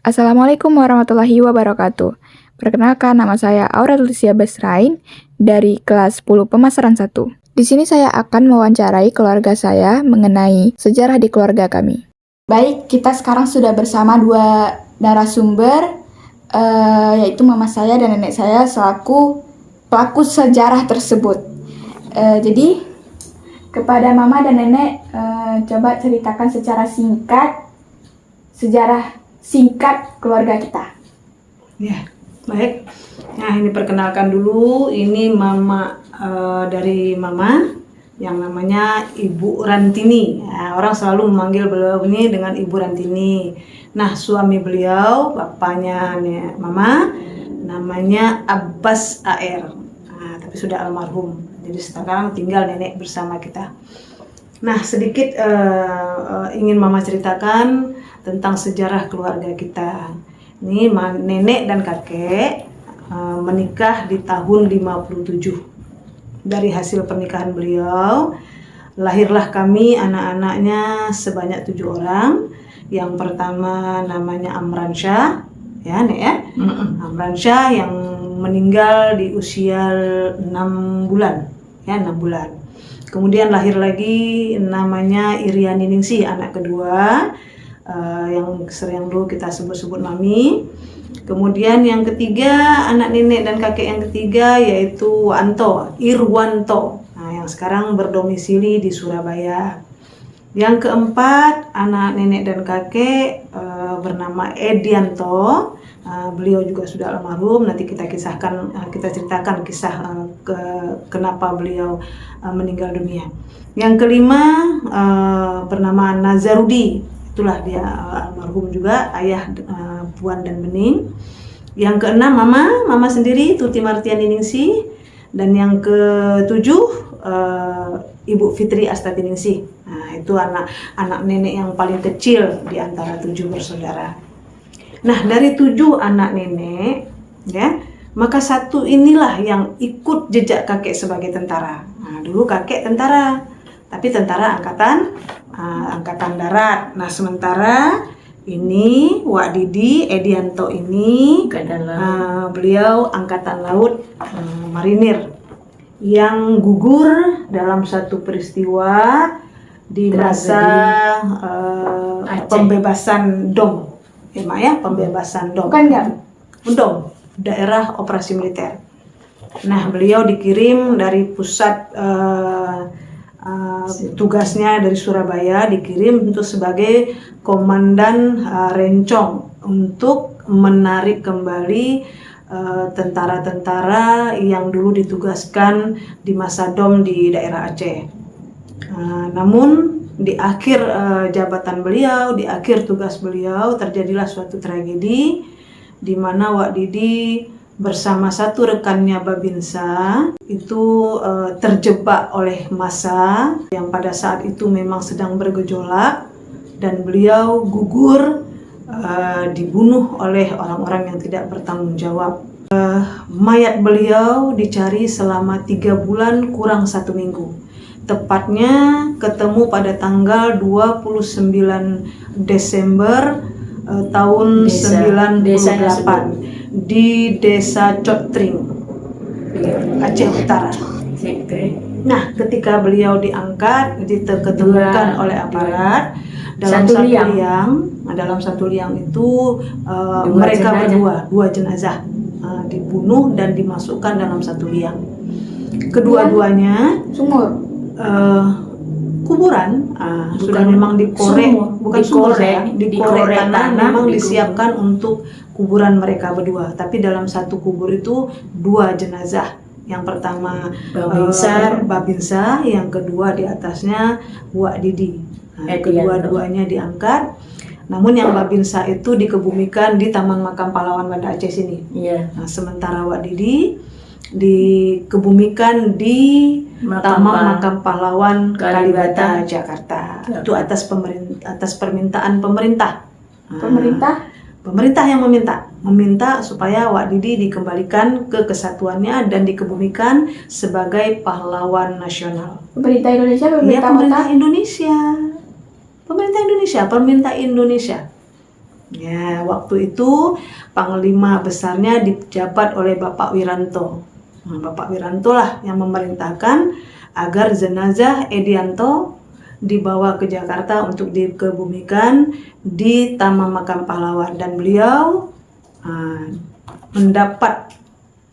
Assalamualaikum warahmatullahi wabarakatuh. Perkenalkan, nama saya Aurelicia Basrain dari kelas 10 Pemasaran 1. Di sini saya akan mewawancarai keluarga saya mengenai sejarah di keluarga kami. Baik, kita sekarang sudah bersama dua narasumber, yaitu mama saya dan nenek saya selaku pelaku sejarah tersebut. Jadi, kepada mama dan nenek, coba ceritakan secara singkat sejarah singkat keluarga kita. Ya, baik. Nah, ini perkenalkan dulu, ini mama dari mama yang namanya Ibu Rantini. Nah, orang selalu memanggil beliau ini dengan Ibu Rantini. Nah, suami beliau, bapaknya mama, namanya Abbas AR. Nah, tapi sudah almarhum. Jadi sekarang tinggal nenek bersama kita. Nah, sedikit ingin mama ceritakan tentang sejarah keluarga kita. Ini nenek dan kakek menikah di tahun 57. Dari hasil pernikahan beliau, lahirlah kami anak-anaknya sebanyak 7 orang. Yang pertama namanya Amran Syah, ya Nek ya. Amran Syah yang meninggal di usia 6 bulan, ya 6 bulan. Kemudian lahir lagi namanya Iriani Ningsih, anak kedua, yang sering dulu kita sebut-sebut Mami. Kemudian yang ketiga, anak nenek dan kakek yang ketiga yaitu Wanto, Irwanto, yang sekarang berdomisili di Surabaya. Yang keempat, anak nenek dan kakek bernama Edianto. Beliau juga sudah almarhum. Nanti kita ceritakan kisah kenapa beliau meninggal dunia. Yang kelima bernama Nazarudi. Itulah dia almarhum juga, ayah Puan dan Bening. Yang keenam mama sendiri, Tuti Martiani Ningsih. Dan yang ketujuh Ibu Fitri Astati Ningsih. Nah, itu anak nenek yang paling kecil di antara 7 bersaudara. Nah, dari 7 anak nenek, ya, maka satu inilah yang ikut jejak kakek sebagai tentara. Nah, dulu kakek tentara, tapi tentara angkatan darat. Nah, sementara ini Wak Didi Edianto ini beliau angkatan laut, marinir, yang gugur dalam satu peristiwa di masa pembebasan Dom. Pembebasan Dom. Bukan nggak? Dom, daerah operasi militer. Nah, beliau dikirim dari pusat tugasnya dari Surabaya, dikirim untuk sebagai komandan Rencong untuk menarik kembali tentara-tentara yang dulu ditugaskan di masa Dom di daerah Aceh. Namun di akhir jabatan beliau, di akhir tugas beliau, terjadilah suatu tragedi di mana Wak Didi bersama satu rekannya Babinsa itu terjebak oleh massa yang pada saat itu memang sedang bergejolak, dan beliau gugur, dibunuh oleh orang-orang yang tidak bertanggung jawab. Mayat beliau dicari selama 3 bulan kurang 1 minggu. Tepatnya ketemu pada tanggal 29 Desember tahun 98 di Desa Cotring, Aceh Utara. Nah, ketika beliau diangkat, diketemukan oleh aparat dalam satu liang itu mereka dua jenazah dibunuh dan dimasukkan dalam satu liang. Kedua-duanya kuburan, sudah memang dikorek, dikorek karena memang disiapkan untuk kuburan mereka berdua. Tapi dalam satu kubur itu 2 jenazah. Yang pertama Babinsa, yang kedua di atasnya Wak Didi. Kedua-duanya diangkat. Namun yang Babinsa itu dikebumikan di Taman Makam Pahlawan Banda Aceh sini. Nah, sementara Wak Didi dikebumikan di Taman Makam Pahlawan Kalibata, Jakarta. Itu atas permintaan pemerintah. Pemerintah yang meminta supaya Wak Didi dikembalikan ke kesatuannya dan dikebumikan sebagai pahlawan nasional. Pemerintah Indonesia, Pemerintah Indonesia. Ya, waktu itu panglima besarnya dijabat oleh Bapak Wiranto. Nah, Bapak Wiranto lah yang memerintahkan agar jenazah Edianto dibawa ke Jakarta untuk dikebumikan di Taman Makam Pahlawan, dan beliau mendapat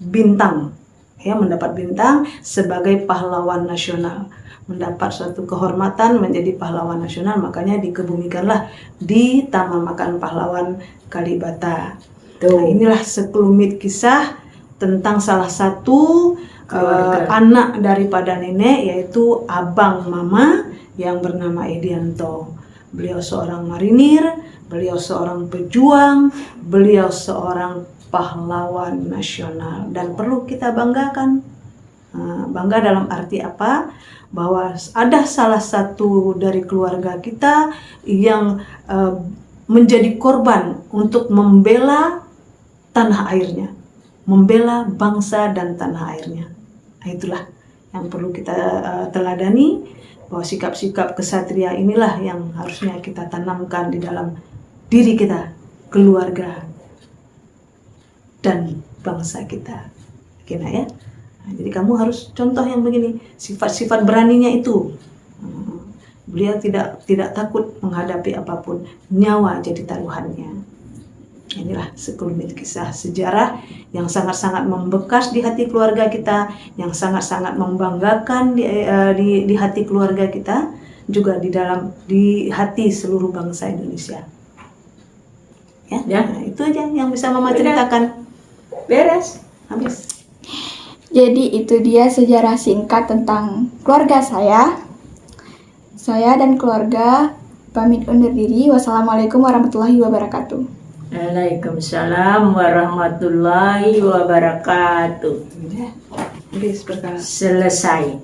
bintang, ya, mendapat bintang sebagai pahlawan nasional, mendapat suatu kehormatan menjadi pahlawan nasional, makanya dikebumikanlah di Taman Makam Pahlawan Kalibata. Nah, inilah sekelumit kisah tentang salah satu anak daripada nenek, yaitu abang mama yang bernama Edianto. Beliau seorang marinir, beliau seorang pejuang, beliau seorang pahlawan nasional, dan perlu kita banggakan. Bangga dalam arti apa? Bahwa ada salah satu dari keluarga kita yang menjadi korban untuk membela tanah airnya, membela bangsa dan tanah airnya. Nah, itulah yang perlu kita teladani, bahwa sikap-sikap kesatria inilah yang harusnya kita tanamkan di dalam diri kita, keluarga, dan bangsa kita. Kena ya? Nah, jadi kamu harus contoh yang begini, sifat-sifat beraninya itu. Beliau tidak takut menghadapi apapun, nyawa jadi taruhannya. Inilah sekelumit kisah sejarah yang sangat-sangat membekas di hati keluarga kita, yang sangat-sangat membanggakan di hati keluarga kita, juga di hati seluruh bangsa Indonesia. Ya. Nah, itu aja yang bisa Mama ceritakan. Beres. Habis. Jadi itu dia sejarah singkat tentang keluarga saya. Saya dan keluarga pamit undur diri. Wassalamualaikum warahmatullahi wabarakatuh. Waalaikumsalam warahmatullahi wabarakatuh. Habis perkara. Selesai.